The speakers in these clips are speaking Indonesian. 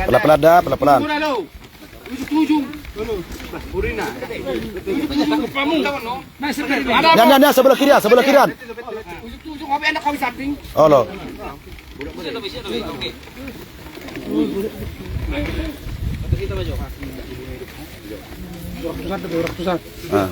Pelan-pelan dah, pelan-pelan. Ya, sebelah kiri, sebelah kirian. Oh lo. Ah.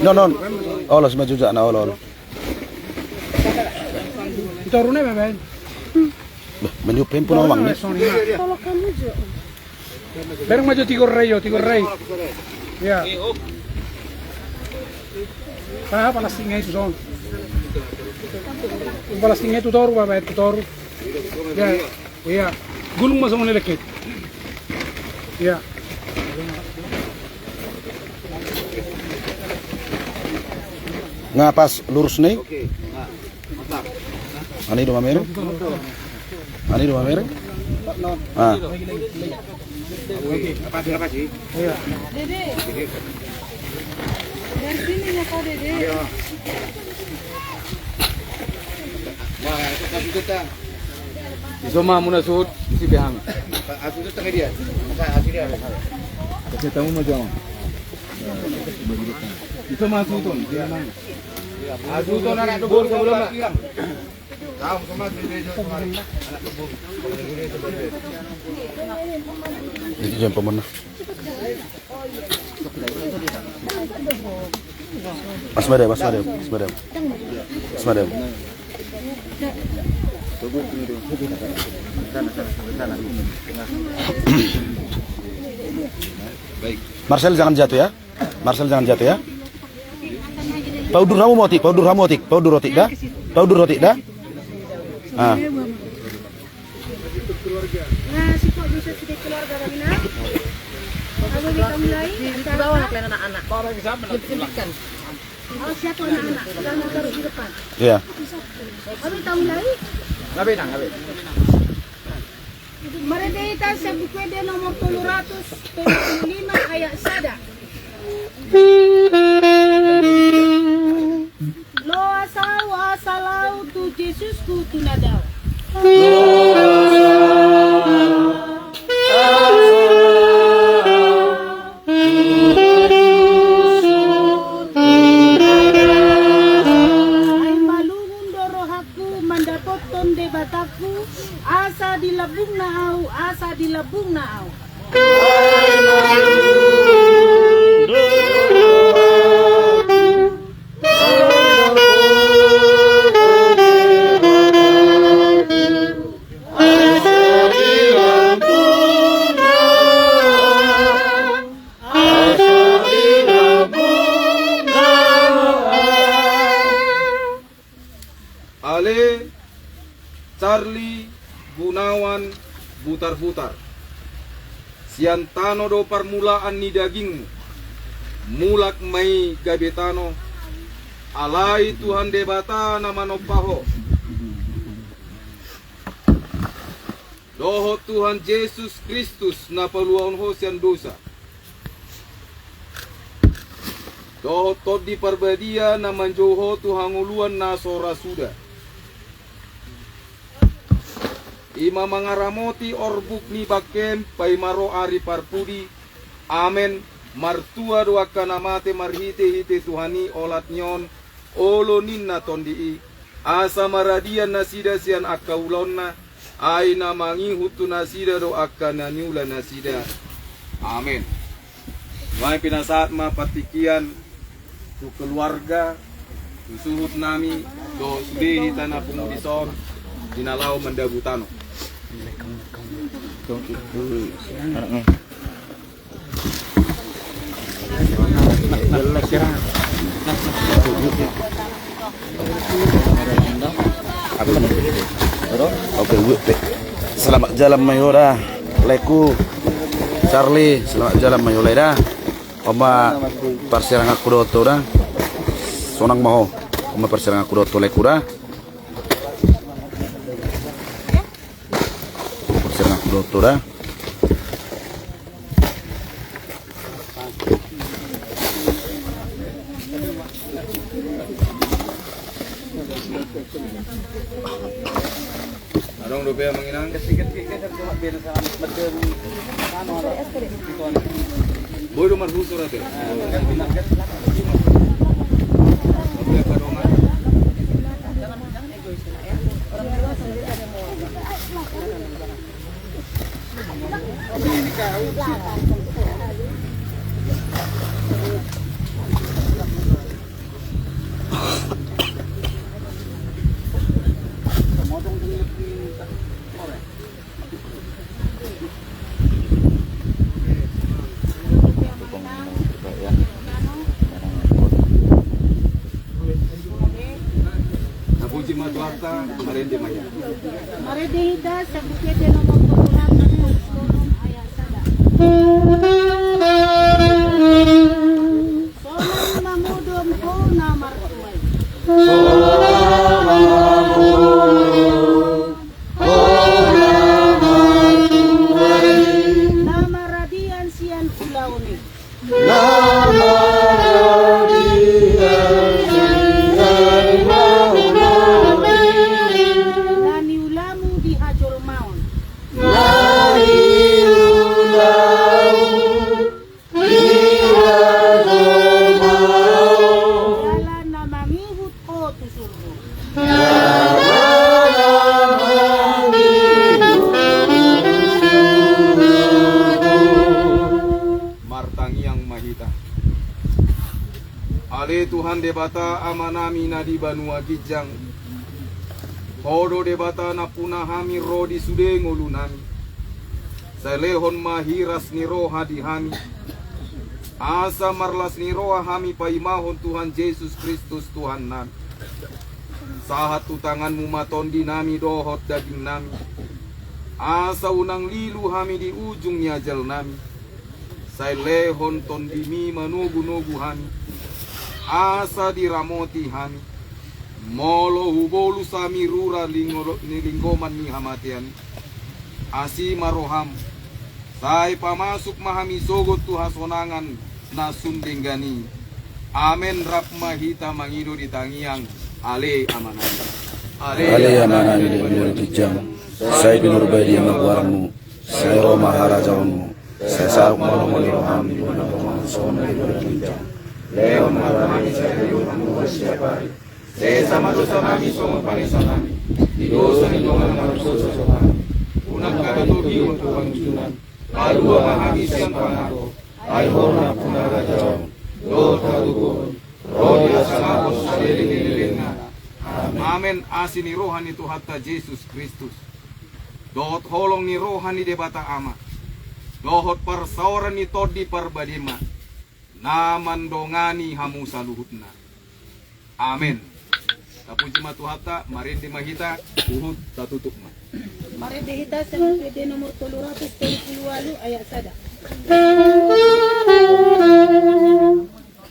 No. Oh lo 9 juta na lo. Turunnya beben. Menyupin pun orang ni. Kalau kamu jo. Bareng maju tiga rey. Ya. Palastingnya itu son. Palastingnya itu toru beben, itu toru. Ya, iya. Gulung masuk mana leket. Ya. Ngapas lurus nih? Ani dua mereng? Ah. Apa sih? Iya. Dede. Dari sini ya kau Dede. Wah, itu kasih kita. Isoma muna suot si behang. Aku itu tengah dia. Maka asli dia. Kasi tamu maju. Itu masuk tuh, dia nang. Aku itu anak dubur sebelum nak. Tahu sama dia kemarin. Anak dubur. Itu jam pemenang. Mas Madam. Baik. Marcel jangan jatuh ya. Powder kamu motik, powder rotik dah. Ah. Nah, si kok bisa sedikit keluarga Ramina. Kalau kita mulai, kita bawa anak-anak. Lebihkan. Oh, siapa anak-anak? Jangan taruh di depan. Iya. Kami tahu mulai. Ngabe. Mereka sa bukwede nomor 375 ayat sada. Lo asal wa asalau tu Jesus ku tunadaw. Ay malungun dorohaku mandapoton de bataku asa dilabung na au. Ale, Charlie, Gunawan, Butar-butar. Siantano do permulaan ni dagingmu. Mulak mai gabetano. Alai Tuhan debata nama nopaho. Doho Tuhan Yesus Kristus na paluan ho sian dosa. Doho todi perbadia na manjoho Tuhan uluan na sora suda. Ima mangaramoti orbuk ni bakem paimaro ari parpudi. Amen. Martua doa kanamate marhite hite Tuhani olat nyon olo ninna tondii. Asa maradian nasida sian akaulonna. Aina mangi hutu nasida do akana niula nasida. Amin. Wahai pinasaat ma patikian tu keluarga tu suhut nami do sudehi tanah pengudison dinalau mendabutano. Oke, selamat jalan Mayora, Leku, Charlie, selamat jalan Mayora. Oma persiaran aku doto dah, sonang mau, oma persiaran aku doto Leku dah. Persiaran aku doto dah. Adong rupiah menginang. Boy rumah busur ate. Napuji matuarta, marende maya. Maredehida sa bukete no motoran na sonom aya sada. Sonom mamudom ko na martuay. Na maradian siyan pulau ni. Naniulamu di hajol maun. Jalan na mangihut ko tusurbo. Martangiang mahita. Ale Tuhan debata amanami na di banua gijang. Hodo debata na punahami ro di sude ngolunami. Salehon mahiras ni roha di hami. Asa marlas ni roha hami paimahon Tuhan Yesus Kristus Tuhan nami. Sahat tu tanganmu matondi nami dohot daging nami. Asa unang lilu hami di ujung nyajal nami. Salehon tondimi manugu-nugu hami. Asa diramoti hami. Molo hubolu sami rura linggoman ni hamatian. Asi maroham. Sai pamasuk mahami sogot tu hasonangan na sundinggani. Amen rap mahita mangido di tangiang. Ale amanani. Ale amanani di binur kijang. Saya binur badi magwarmu. Saya Roma harajawanmu. Saya saruk malomoli roham di mana pemansona di binur kijang. Leo malamani saya yuhamu siapari. Saya sama dosa kami semua panisan kami. Di dosa ni doa manusia kami. Unang katogi untuk panjunan. Lalu kami siang panako. Ay horna punarajaw. Do tadugon. Rodia salapos saliling na. Amen. Asin ni rohan itu hatta Yesus Kristus. Dohot holong ni rohan ni debata ama. Dohot parsauran ni todi parbadima. Naman dongani hamu saluhutna. Amin. Tapuji matuhata, marindi mahita, uhud tatutuk ma. Maredehida sa bukete nomor 338 aya sada.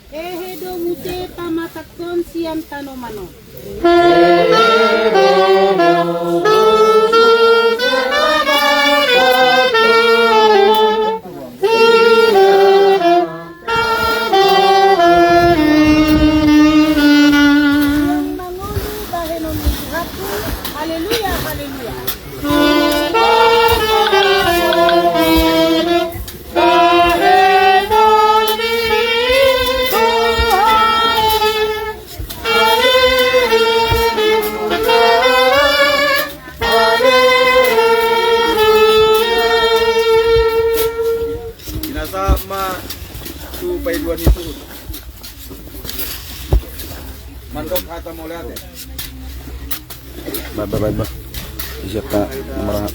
Ehedo mute tamatakon siam tanomano. Haleluya, haleluya. Kinasama tu pailuan itu. Mandok hata molate. Ba. Isyak ka marang.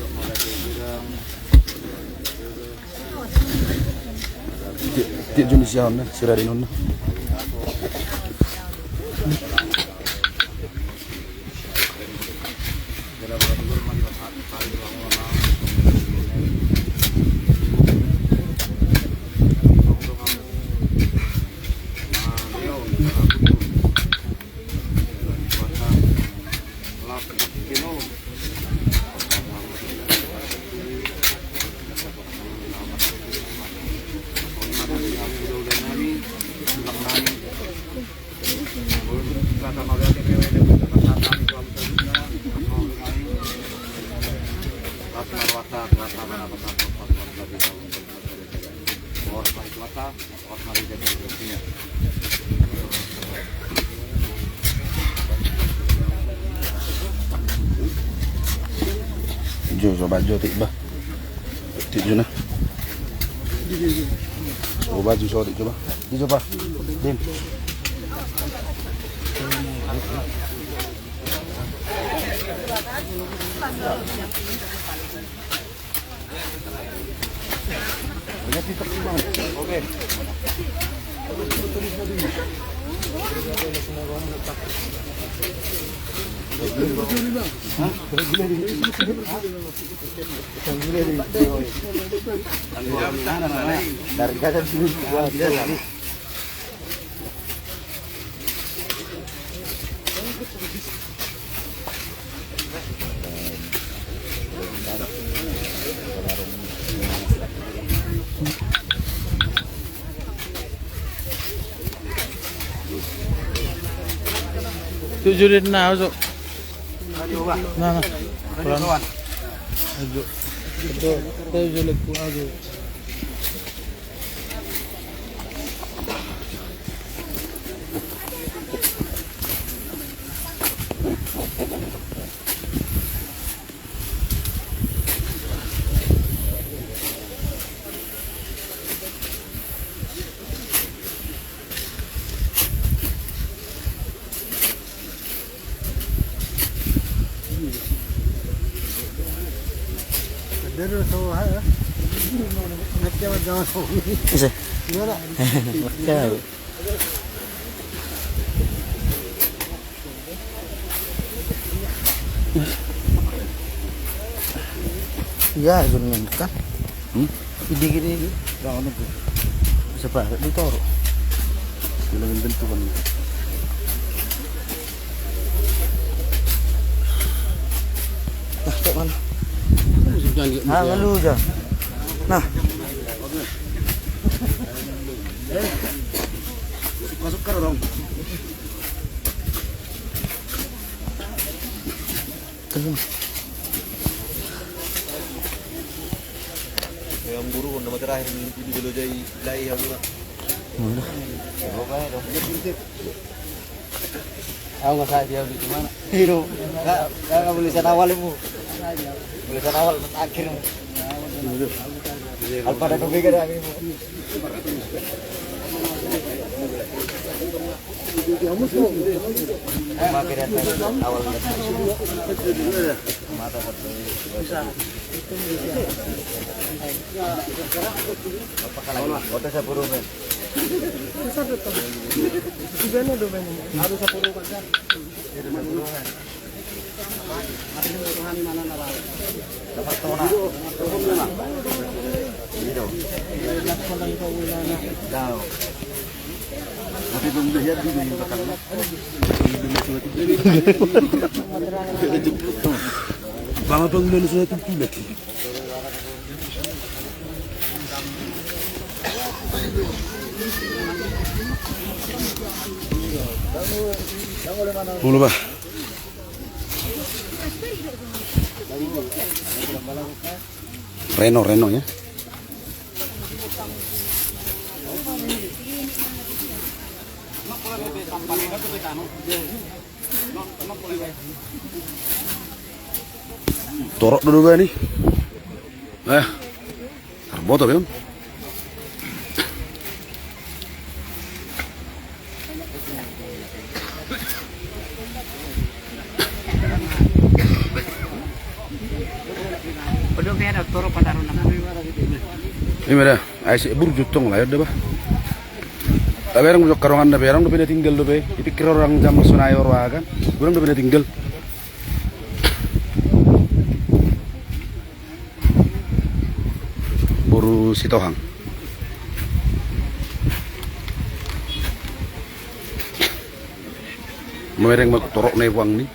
Ti Indonesia na sira din na. Jo coba jo tik bah. Tik jo nah. Coba jo so tik coba. Di coba. Dim. Oke. Dari kaca sini Tujuh na ajo. Na. Kawan. Ajo. Itu tujuh leku ajo. Isa. Macam. Ya, gunung kan. Gini. Jangan lupa. Sepakat ditaruh. Bilangin bentukan. Tak mana. Lalu aja. Nah. Masuk ke dong. Yang buru nama terakhir di dulu jadi lai yang mana? Aku nggak saja di mana? Hero, nggak boleh saya awal ibu. Boleh awal akhir. Alpa dan Omega dah ini. Awal mata satu. Apa kalau kota sepuluh men? Tiga domen. Harus 10 kan? Tapi belum lihat di belakang. Bang abang dulu sudah tumpulek. Mulu bah. Reno ya. Torok dulu gak nih? Terboto kan? Udah biar toro padaron nama. Ini mana? Asyik burjutong lah ya udah bah. Tapi orang bujuk karongan dah, orang udah pindah tinggal tuh be. Dipikir orang jam Sunayor kan? Orang udah pindah tinggal. Buru Sitohang. Mereng mau torok newang nih.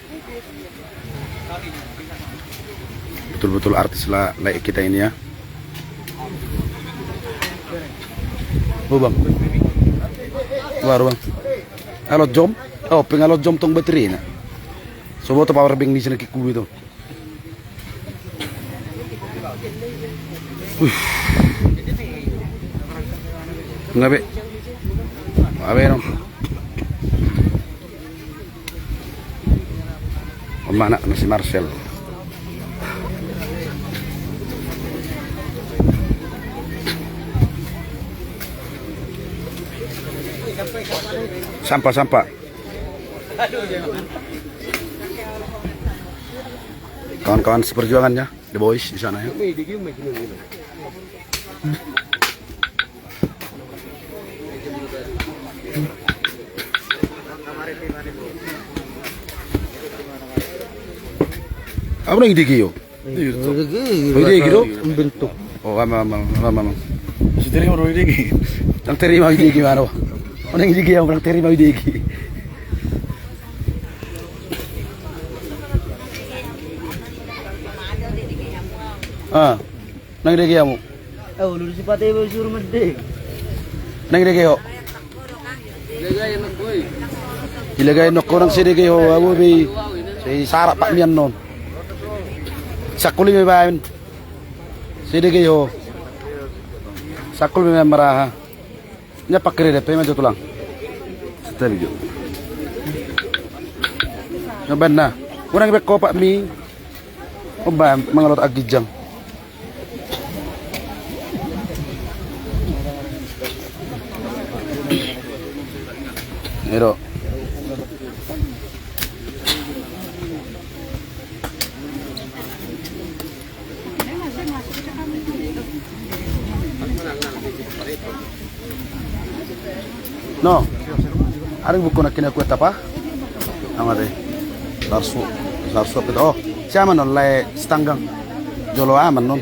Betul-betul artis lah kita ini ya. Oh bang, baru bang. Halo jom, pengalot jom tong baterai na. Sobo to power bank di sana kiku itu. Enggak, Be. Abe no. Mana na si Marcel. Sampah-sampah. Kawan-kawan seperjuangannya, The Boys di sana ya. Apa yang digiyo? Digiyo bentuk. Oh, mama. Si terima ro digi. Ang terima digi mano. Ano yung digi ang terima digi. Ah, nang digi mo. Oh, lulus si Pate mo suruh mede. Nang digi ho. Ilagay no ko nang sidigi ho, abo bi. Si sarap pak mian non. Sakuli may bayan. Sidigi ho. Sakul may maraha. Nya pakire de payment to lang. Setel yo. Naban na. Kurang ibek ko pak mi. O ba mga lot agijang. Ero. No. Aring buku nak kena kuat apa? Amade. Sarsu itu. Oh, siapa non lay stanggang. Jolo aman non.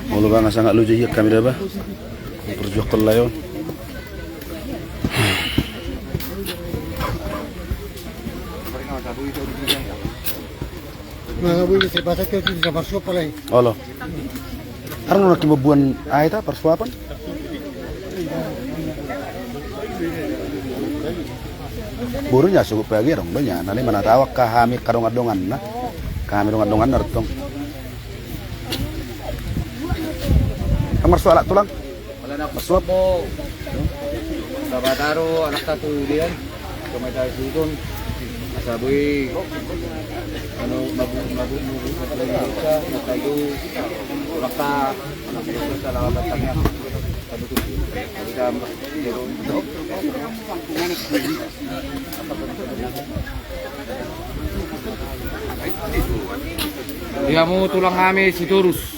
Mulu bang sangat lucu ya kami dah bah. Perjuang kelayon. Mga buli sa basa ko sa barso pala. Olo. Arang nak kibabuan ay ta persuapan. Burunya sugup lagi dong banyak. Nali mana tawak kami karung adongan na. Kami adongan nartong. Kamar suara tulang. Wala na Masuap. po. Sa Bataro, anak ta tulian. Kumay tayo sikon. Sabi ano mabu sa talaga na tayo rakta anak sa lawan ng tanya. Sabi ko Dia mau tulang kami si Turus.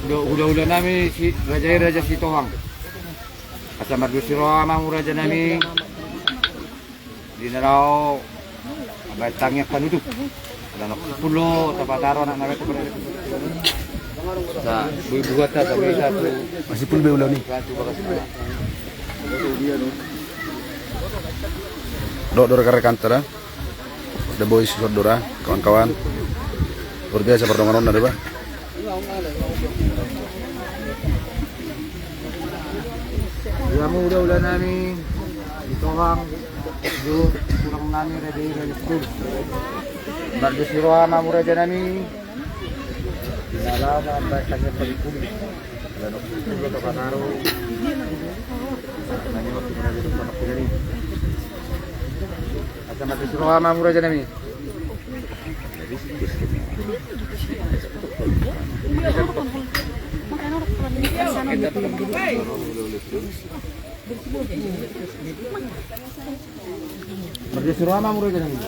Udah nami si Raja si Tohang. Asa Mardusiro amang Raja nami. Di narao batangnya panutup. Ada nak 10 tapataro anak namin ko sa buhat ta sa satu. Masih pun beulaw ni. Dor rekan tara. The Boys Sodora, kawan-kawan. Luar biasa pertemuan ada, Pak. Udah namin ito hang do kurang namin ready school. Mardusiro ama mura dyan namin. Dinalaman ang kanya pagkulit. Lalo ko ito kanaro. Naniwag ko na dito sa makinari. At sa Mardusiro ama mura dyan namin. Mardusiro ama mura dyan namin.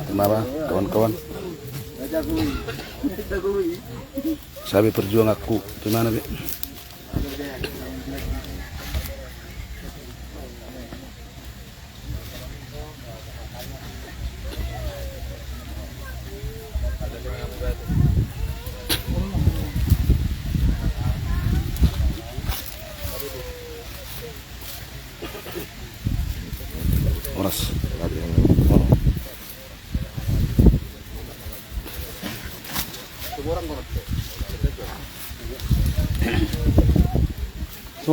Kenapa, kawan-kawan? Sabi perjuang aku, gimana, Be?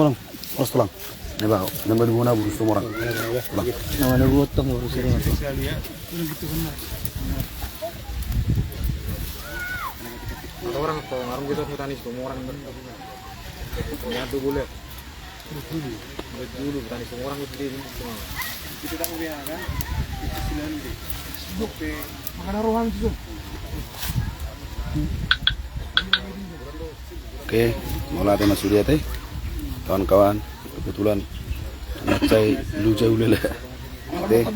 orang. Terus tulang. Ini bang, nambah dua nabu semua orang. Tulang. Nama ada gotong baru sering. Ada orang tuh ngarung kita petani semua orang nyatu boleh. Dulu petani semua orang itu di semua. Kita tak boleh kan? Itu silan di. Sibuk pe. Makan arohan itu. Oke, mau latih Mas Surya teh, kawan-kawan, kebetulan macai lu jauh lele. Oke.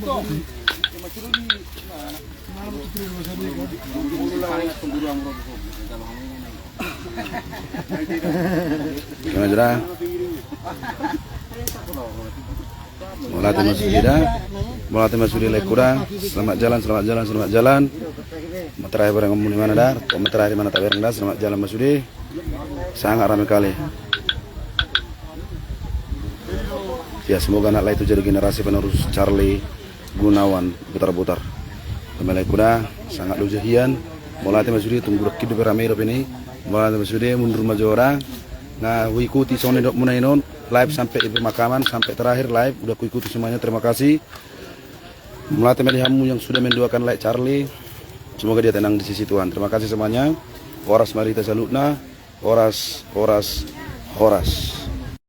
Gimana jera? Mau latih Mas Surya, mau latih Mas Surya lekura. Selamat jalan, selamat jalan, selamat jalan. Mau terakhir bareng ngomong di mana dar? Mau terakhir di mana tak bareng dar? Selamat jalan Mas Surya. Sangat ramai kali. Ya semoga anak itu jadi generasi penerus Charlie Gunawan putar-putar. Pemain kuda sangat lujahian. Mulai Mas Surya tunggu hidup ramai hidup ini. Mulai Mas Surya mundur maju orang. Nah, ikuti sone dok munainon live sampai di pemakaman sampai terakhir live udah ikuti semuanya. Terima kasih. Melatih mediamu yang sudah mendoakan like Charlie. Semoga dia tenang di sisi Tuhan. Terima kasih semuanya. Horas marita salutna. Horas.